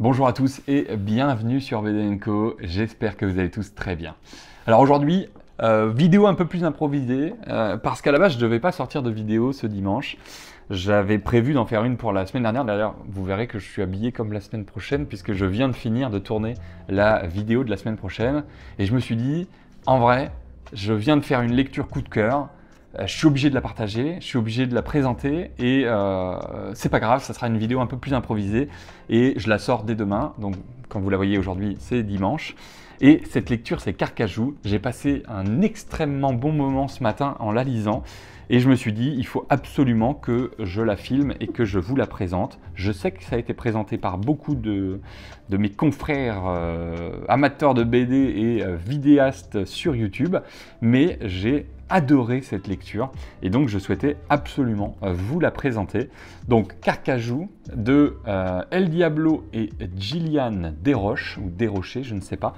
Bonjour à tous et bienvenue sur BD & Co. J'espère que vous allez tous très bien. Alors aujourd'hui, vidéo un peu plus improvisée, parce qu'à la base je ne devais pas sortir de vidéo ce dimanche. J'avais prévu d'en faire une pour la semaine dernière. D'ailleurs, vous verrez que je suis habillé comme la semaine prochaine puisque je viens de finir de tourner la vidéo de la semaine prochaine. Et je me suis dit, en vrai, je viens de faire une lecture coup de cœur. Je suis obligé de la partager, je suis obligé de la présenter et c'est pas grave, ça sera une vidéo un peu plus improvisée et je la sors dès demain. Donc quand vous la voyez aujourd'hui, c'est dimanche. Et cette lecture, c'est Carcajou. J'ai passé un extrêmement bon moment ce matin en la lisant et je me suis dit, il faut absolument que je la filme et que je vous la présente. Je sais que ça a été présenté par beaucoup de mes confrères amateurs de BD et vidéastes sur YouTube, mais j'ai adoré cette lecture et donc je souhaitais absolument vous la présenter. Donc Carcajou de El Diablo et Gillian Desroches, ou Desrochers, je ne sais pas.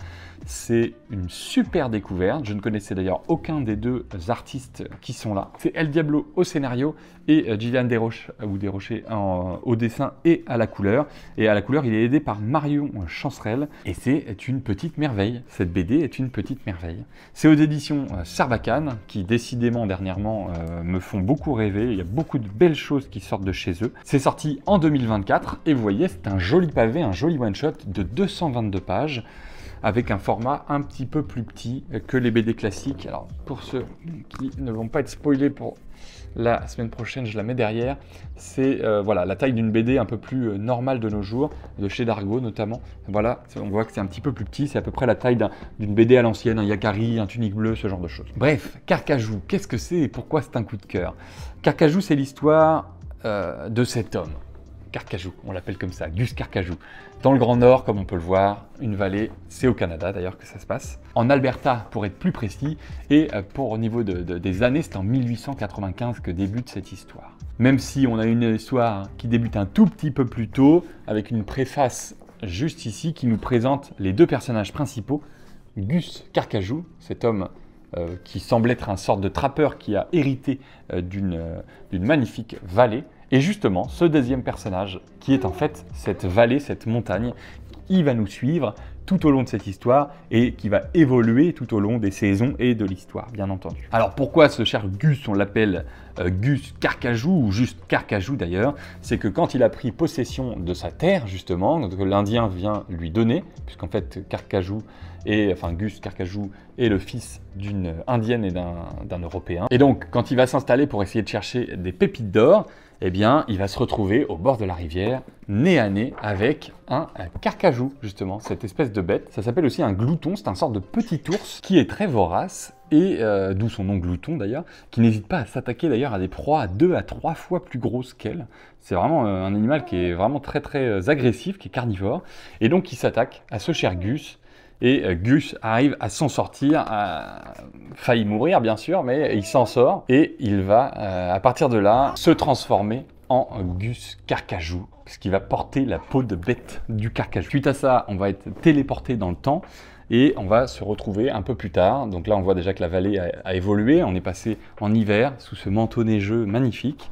C'est une super découverte. Je ne connaissais d'ailleurs aucun des deux artistes qui sont là. C'est El Diablo au scénario et Gillian Desroches, ou Desrochers au dessin et à la couleur. Et à la couleur, il est aidé par Marion Chancerelle. Et c'est une petite merveille. Cette BD est une petite merveille. C'est aux éditions Sarbacane, qui décidément dernièrement me font beaucoup rêver. Il y a beaucoup de belles choses qui sortent de chez eux. C'est sorti en 2024 et vous voyez, c'est un joli pavé, un joli one-shot de 222 pages. Avec un format un petit peu plus petit que les BD classiques. Alors, pour ceux qui ne vont pas être spoilés pour la semaine prochaine, je la mets derrière. C'est voilà, la taille d'une BD un peu plus normale de nos jours, de chez Dargaud notamment. Voilà, on voit que c'est un petit peu plus petit, c'est à peu près la taille d'une BD à l'ancienne, un Yakari, un Tunique Bleu, ce genre de choses. Bref, Carcajou, qu'est-ce que c'est et pourquoi c'est un coup de cœur? Carcajou, c'est l'histoire de cet homme. Carcajou, on l'appelle comme ça, Gus Carcajou. Dans le Grand Nord, comme on peut le voir, une vallée, c'est au Canada d'ailleurs que ça se passe. En Alberta, pour être plus précis, et au niveau des années, c'est en 1895 que débute cette histoire. Même si on a une histoire qui débute un tout petit peu plus tôt, avec une préface juste ici qui nous présente les deux personnages principaux, Gus Carcajou, cet homme qui semble être un sorte de trappeur qui a hérité d'une magnifique vallée. Et justement, ce deuxième personnage, qui est en fait cette vallée, cette montagne, il va nous suivre tout au long de cette histoire et qui va évoluer tout au long des saisons et de l'histoire, bien entendu. Alors pourquoi ce cher Gus, on l'appelle Gus Carcajou, ou juste Carcajou d'ailleurs? C'est que quand il a pris possession de sa terre, justement, que l'Indien vient lui donner, puisqu'en fait Gus Carcajou est le fils d'une Indienne et d'un Européen. Et donc, quand il va s'installer pour essayer de chercher des pépites d'or, eh bien, il va se retrouver au bord de la rivière, nez à nez, avec un carcajou, justement, cette espèce de bête. Ça s'appelle aussi un glouton, c'est un sorte de petit ours qui est très vorace, et d'où son nom glouton d'ailleurs, qui n'hésite pas à s'attaquer d'ailleurs à des proies à 2 à 3 fois plus grosses qu'elle. C'est vraiment un animal qui est vraiment très très agressif, qui est carnivore, et donc qui s'attaque à ce cher Gus. Et Gus arrive à s'en sortir, a failli mourir bien sûr, mais il s'en sort et il va à partir de là se transformer en Gus Carcajou, ce qui va porter la peau de bête du carcajou. Suite à ça, on va être téléporté dans le temps et on va se retrouver un peu plus tard. Donc là, on voit déjà que la vallée a évolué, on est passé en hiver sous ce manteau neigeux magnifique.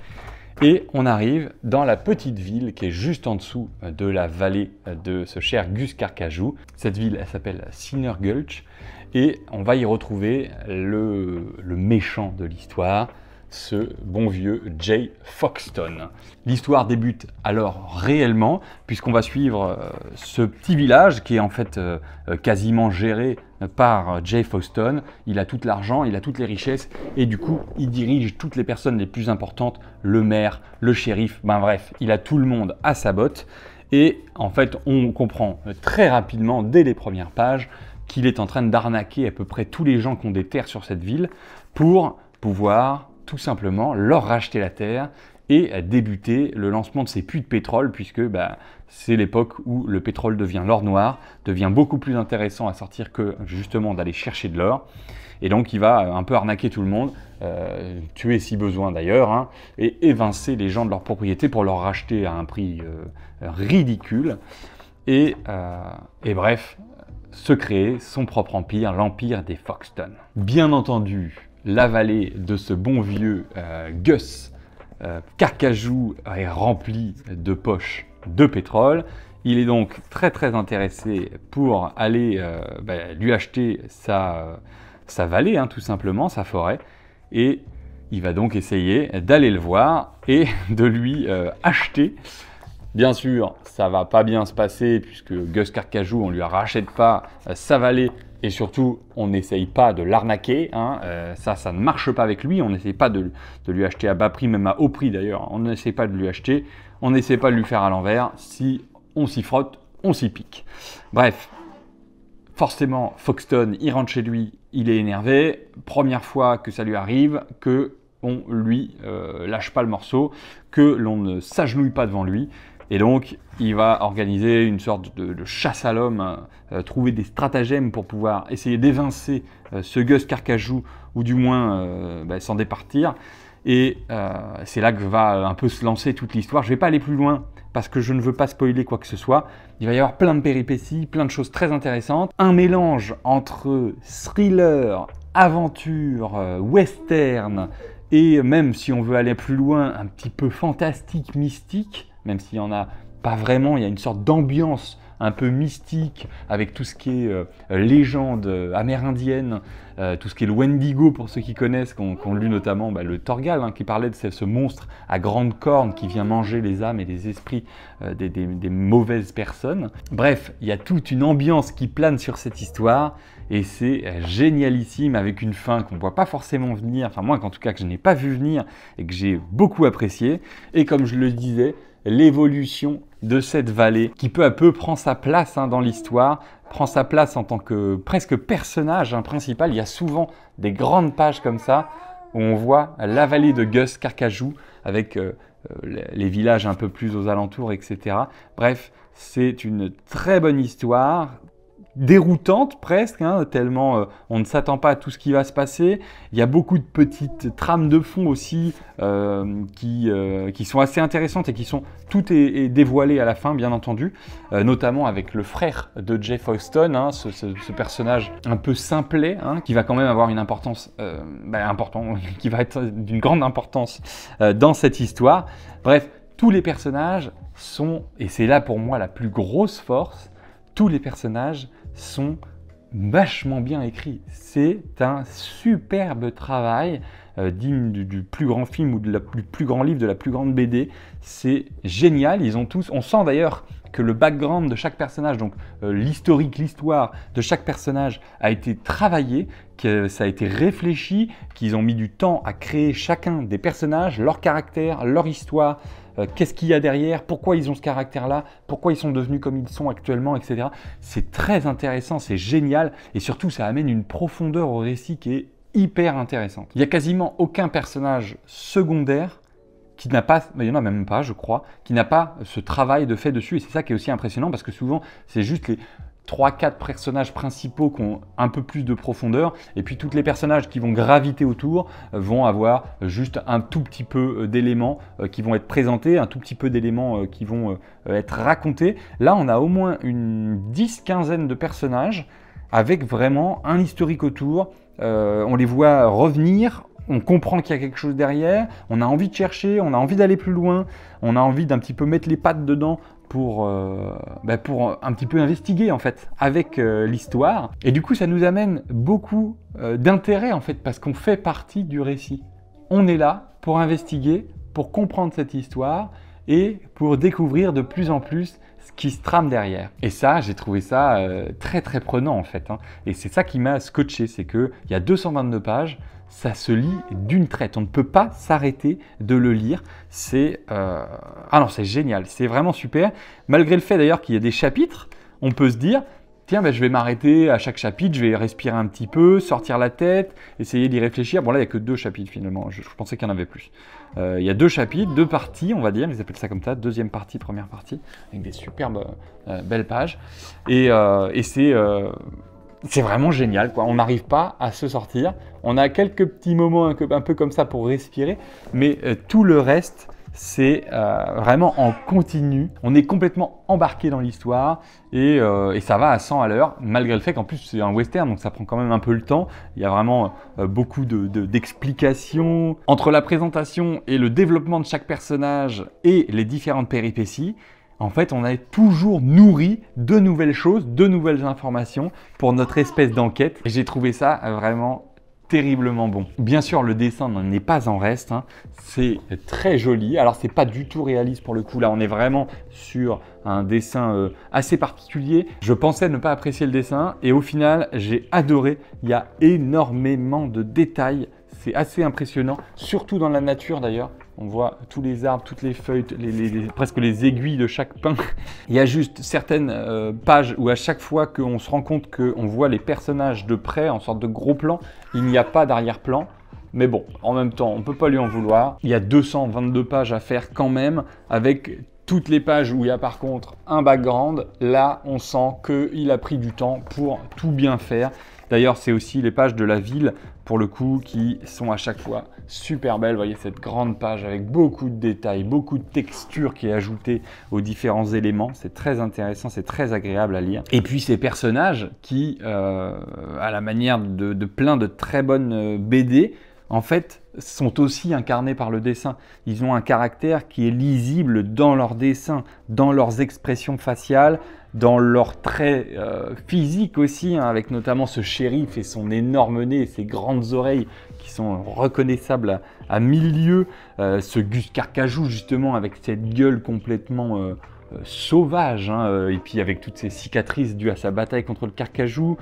Et on arrive dans la petite ville qui est juste en dessous de la vallée de ce cher Gus Carcajou. Cette ville, elle s'appelle Sinner Gulch. Et on va y retrouver le méchant de l'histoire, ce bon vieux Jay Foxton. L'histoire débute alors réellement, puisqu'on va suivre ce petit village qui est en fait quasiment géré par Jay Foxton. Il a tout l'argent, il a toutes les richesses, et du coup, il dirige toutes les personnes les plus importantes, le maire, le shérif, ben bref, il a tout le monde à sa botte. Et en fait, on comprend très rapidement, dès les premières pages, qu'il est en train d'arnaquer à peu près tous les gens qui ont des terres sur cette ville pour pouvoir tout simplement leur racheter la terre et débuter le lancement de ces puits de pétrole, puisque c'est l'époque où le pétrole devient l'or noir, devient beaucoup plus intéressant à sortir que justement d'aller chercher de l'or. Et donc il va un peu arnaquer tout le monde, tuer si besoin d'ailleurs, hein, et évincer les gens de leur propriété pour leur racheter à un prix ridicule. Et bref, se créer son propre empire, l'empire des Foxton. Bien entendu, la vallée de ce bon vieux Gus Carcajou est remplie de poches de pétrole Il est donc très intéressé pour aller lui acheter sa vallée, hein, tout simplement, sa forêt. Et il va donc essayer d'aller le voir et de lui acheter. Bien sûr, ça va pas bien se passer puisque Gus Carcajou, on lui rachète pas sa vallée et surtout, on n'essaye pas de l'arnaquer. Hein. Ça ne marche pas avec lui. On n'essaye pas de lui acheter à bas prix, même à haut prix d'ailleurs. On n'essaie pas de lui acheter. On n'essaie pas de lui faire à l'envers. Si on s'y frotte, on s'y pique. Bref, forcément, Foxton, il rentre chez lui, il est énervé. Première fois que ça lui arrive, que on lui lâche pas le morceau, que l'on ne s'agenouille pas devant lui. Et donc, il va organiser une sorte de chasse à l'homme, trouver des stratagèmes pour pouvoir essayer d'évincer ce Gus Carcajou, ou du moins s'en départir. Et c'est là que va un peu se lancer toute l'histoire. Je ne vais pas aller plus loin parce que je ne veux pas spoiler quoi que ce soit. Il va y avoir plein de péripéties, plein de choses très intéressantes. Un mélange entre thriller, aventure, western et même si on veut aller plus loin, un petit peu fantastique, mystique, même s'il n'y en a pas vraiment, il y a une sorte d'ambiance un peu mystique avec tout ce qui est légende amérindienne, tout ce qui est le Wendigo pour ceux qui connaissent, qui ont lu notamment le Torgal, hein, qui parlait de ce monstre à grandes cornes qui vient manger les âmes et les esprits des mauvaises personnes. Bref, il y a toute une ambiance qui plane sur cette histoire et c'est génialissime avec une fin qu'on ne voit pas forcément venir, enfin moi en tout cas que je n'ai pas vu venir et que j'ai beaucoup apprécié. Et comme je le disais, l'évolution de cette vallée qui peu à peu prend sa place dans l'histoire, prend sa place en tant que presque personnage principal. Il y a souvent des grandes pages comme ça où on voit la vallée de Gus Carcajou avec les villages un peu plus aux alentours, etc. Bref, c'est une très bonne histoire, déroutante presque, tellement on ne s'attend pas à tout ce qui va se passer. Il y a beaucoup de petites trames de fond aussi qui sont assez intéressantes et tout est dévoilé à la fin, bien entendu, notamment avec le frère de Jay Foxton, ce personnage un peu simplet, qui va quand même avoir une importance qui va être d'une grande importance dans cette histoire. Bref, tous les personnages sont, et c'est là pour moi la plus grosse force, tous les personnages sont vachement bien écrits. C'est un superbe travail digne du plus grand film ou du plus grand livre, de la plus grande BD. C'est génial. Ils ont tous, on sent d'ailleurs que le background de chaque personnage, donc l'historique, l'histoire de chaque personnage a été travaillé, que ça a été réfléchi, qu'ils ont mis du temps à créer chacun des personnages, leur caractère, leur histoire, qu'est-ce qu'il y a derrière, pourquoi ils ont ce caractère-là, pourquoi ils sont devenus comme ils sont actuellement, etc. C'est très intéressant, c'est génial et surtout ça amène une profondeur au récit qui est hyper intéressante. Il n'y a quasiment aucun personnage secondaire qui n'a pas, il n'y en a même pas je crois, qui n'a pas ce travail de fait dessus et c'est ça qui est aussi impressionnant parce que souvent c'est juste les 3-4 personnages principaux qui ont un peu plus de profondeur et puis tous les personnages qui vont graviter autour vont avoir juste un tout petit peu d'éléments qui vont être présentés, un tout petit peu d'éléments qui vont être racontés. Là, on a au moins une 10-15aine de personnages avec vraiment un historique autour. On les voit revenir. On comprend qu'il y a quelque chose derrière, on a envie de chercher, on a envie d'aller plus loin, on a envie d'un petit peu mettre les pattes dedans pour un petit peu investiguer en fait avec l'histoire. Et du coup, ça nous amène beaucoup d'intérêt en fait parce qu'on fait partie du récit. On est là pour investiguer, pour comprendre cette histoire et pour découvrir de plus en plus ce qui se trame derrière. Et ça, j'ai trouvé ça très prenant en fait. Et c'est ça qui m'a scotché, c'est qu'il y a 222 pages, ça se lit d'une traite. On ne peut pas s'arrêter de le lire. C'est c'est génial, c'est vraiment super. Malgré le fait d'ailleurs qu'il y ait des chapitres, on peut se dire tiens, je vais m'arrêter à chaque chapitre, je vais respirer un petit peu, sortir la tête, essayer d'y réfléchir. Bon là, il n'y a que 2 chapitres finalement, je pensais qu'il y en avait plus. Il y a 2 chapitres, 2 parties, on va dire, ils appellent ça comme ça, deuxième partie, première partie, avec des superbes belles pages. Et c'est vraiment génial, quoi. On n'arrive pas à se sortir. On a quelques petits moments un peu comme ça pour respirer, mais tout le reste, c'est vraiment en continu. On est complètement embarqué dans l'histoire et ça va à 100 à l'heure, malgré le fait qu'en plus c'est un western, donc ça prend quand même un peu le temps. Il y a vraiment beaucoup d'explications. Entre la présentation et le développement de chaque personnage et les différentes péripéties, En fait, on est toujours nourri de nouvelles choses, de nouvelles informations pour notre espèce d'enquête. Et j'ai trouvé ça vraiment terriblement bon. Bien sûr, le dessin n'en est pas en reste, hein. C'est très joli. Alors, c'est pas du tout réaliste pour le coup. Là, on est vraiment sur un dessin assez particulier. Je pensais ne pas apprécier le dessin et au final, j'ai adoré. Il y a énormément de détails. C'est assez impressionnant, surtout dans la nature d'ailleurs. On voit tous les arbres, toutes les feuilles, presque les aiguilles de chaque pin. Il y a juste certaines pages où à chaque fois qu'on se rend compte qu'on voit les personnages de près, en sorte de gros plan, il n'y a pas d'arrière-plan. Mais bon, en même temps, on ne peut pas lui en vouloir. Il y a 222 pages à faire quand même, avec toutes les pages où il y a par contre un background. Là, on sent qu'il a pris du temps pour tout bien faire. D'ailleurs, c'est aussi les pages de la ville, pour le coup, qui sont à chaque fois super belles. Vous voyez cette grande page avec beaucoup de détails, beaucoup de texture qui est ajoutée aux différents éléments. C'est très intéressant, c'est très agréable à lire. Et puis ces personnages qui, à la manière de plein de très bonnes BD, en fait, sont aussi incarnés par le dessin. Ils ont un caractère qui est lisible dans leur dessin, dans leurs expressions faciales, dans leurs traits physiques aussi, hein, avec notamment ce shérif et son énorme nez et ses grandes oreilles qui sont reconnaissables à mille lieues. Ce Gus Carcajou justement avec cette gueule complètement sauvage, hein, et puis avec toutes ces cicatrices dues à sa bataille contre le Carcajou.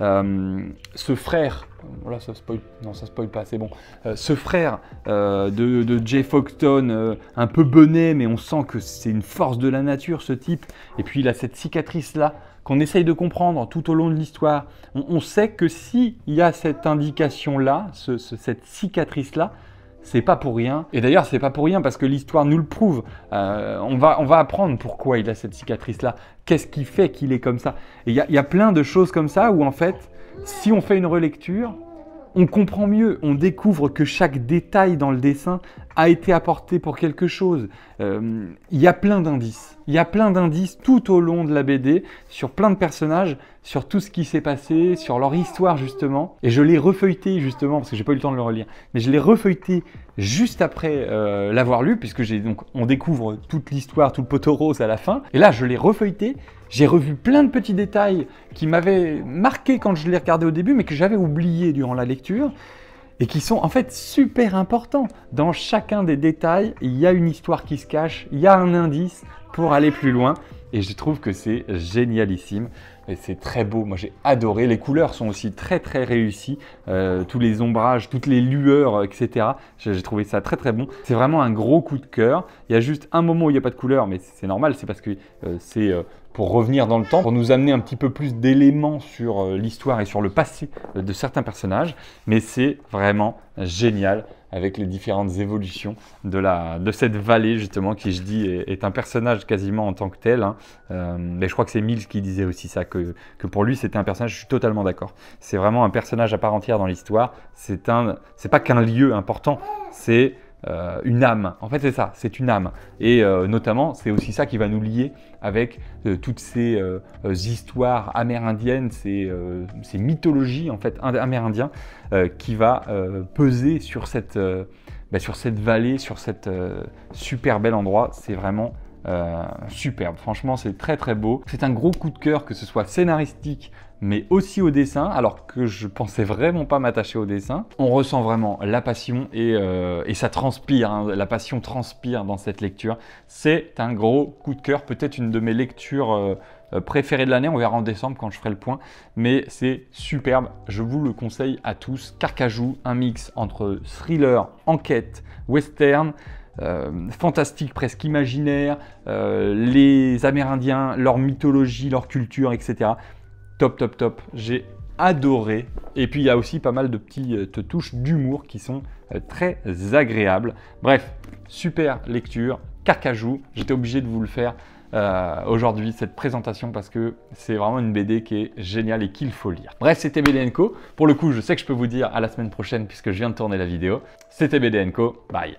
Ce frère, voilà, ça spoil, non ça spoil pas, c'est bon. Ce frère de Jay Foxton, un peu benet, mais on sent que c'est une force de la nature ce type. Et puis il a cette cicatrice là qu'on essaye de comprendre tout au long de l'histoire. On sait que s'il y a cette indication là, cette cicatrice là, c'est pas pour rien. Et d'ailleurs, c'est pas pour rien parce que l'histoire nous le prouve. On va apprendre pourquoi il a cette cicatrice-là. Qu'est-ce qui fait qu'il est comme ça. Et il y a plein de choses comme ça où en fait, si on fait une relecture, on comprend mieux. On découvre que chaque détail dans le dessin a été apporté pour quelque chose. Il y a plein d'indices. Il y a plein d'indices tout au long de la BD sur plein de personnages, sur tout ce qui s'est passé, sur leur histoire justement. Et je l'ai refeuilleté justement, parce que j'ai pas eu le temps de le relire, mais je l'ai refeuilleté juste après l'avoir lu, puisque on découvre toute l'histoire, tout le poteau rose à la fin. Et là, je l'ai refeuilleté. J'ai revu plein de petits détails qui m'avaient marqué quand je l'ai regardé au début, mais que j'avais oublié durant la lecture. Et qui sont en fait super importants. Dans chacun des détails, il y a une histoire qui se cache, il y a un indice pour aller plus loin. Et je trouve que c'est génialissime. Et c'est très beau, moi j'ai adoré. Les couleurs sont aussi très très réussies. Tous les ombrages, toutes les lueurs, etc. J'ai trouvé ça très très bon. C'est vraiment un gros coup de cœur. Il y a juste un moment où il n'y a pas de couleur, mais c'est normal, c'est parce que c'est pour revenir dans le temps, pour nous amener un petit peu plus d'éléments sur l'histoire et sur le passé de certains personnages. Mais c'est vraiment génial avec les différentes évolutions de cette vallée justement qui, je dis, est un personnage quasiment en tant que tel, hein. Mais je crois que c'est Mills qui disait aussi ça, que pour lui c'était un personnage. Je suis totalement d'accord. C'est vraiment un personnage à part entière dans l'histoire. C'est pas qu'un lieu important, c'est une âme. En fait, c'est ça, c'est une âme. Et notamment, c'est aussi ça qui va nous lier avec toutes ces histoires amérindiennes, ces mythologies en fait amérindiennes qui va peser sur cette vallée, sur cette super bel endroit. C'est vraiment superbe. Franchement, c'est très très beau. C'est un gros coup de cœur, que ce soit scénaristique, mais aussi au dessin, alors que je pensais vraiment pas m'attacher au dessin. On ressent vraiment la passion et ça transpire, hein. La passion transpire dans cette lecture. C'est un gros coup de cœur, peut-être une de mes lectures préférées de l'année. On verra en décembre quand je ferai le point, mais c'est superbe. Je vous le conseille à tous. Carcajou, un mix entre thriller, enquête, western, fantastique, presque imaginaire, les Amérindiens, leur mythologie, leur culture, etc. Top, top, top. J'ai adoré. Et puis il y a aussi pas mal de petites touches d'humour qui sont très agréables. Bref, super lecture. Carcajou, j'étais obligé de vous le faire aujourd'hui, cette présentation, parce que c'est vraiment une BD qui est géniale et qu'il faut lire. Bref, c'était BD & Co. Pour le coup, je sais que je peux vous dire à la semaine prochaine puisque je viens de tourner la vidéo. C'était BD & Co. Bye.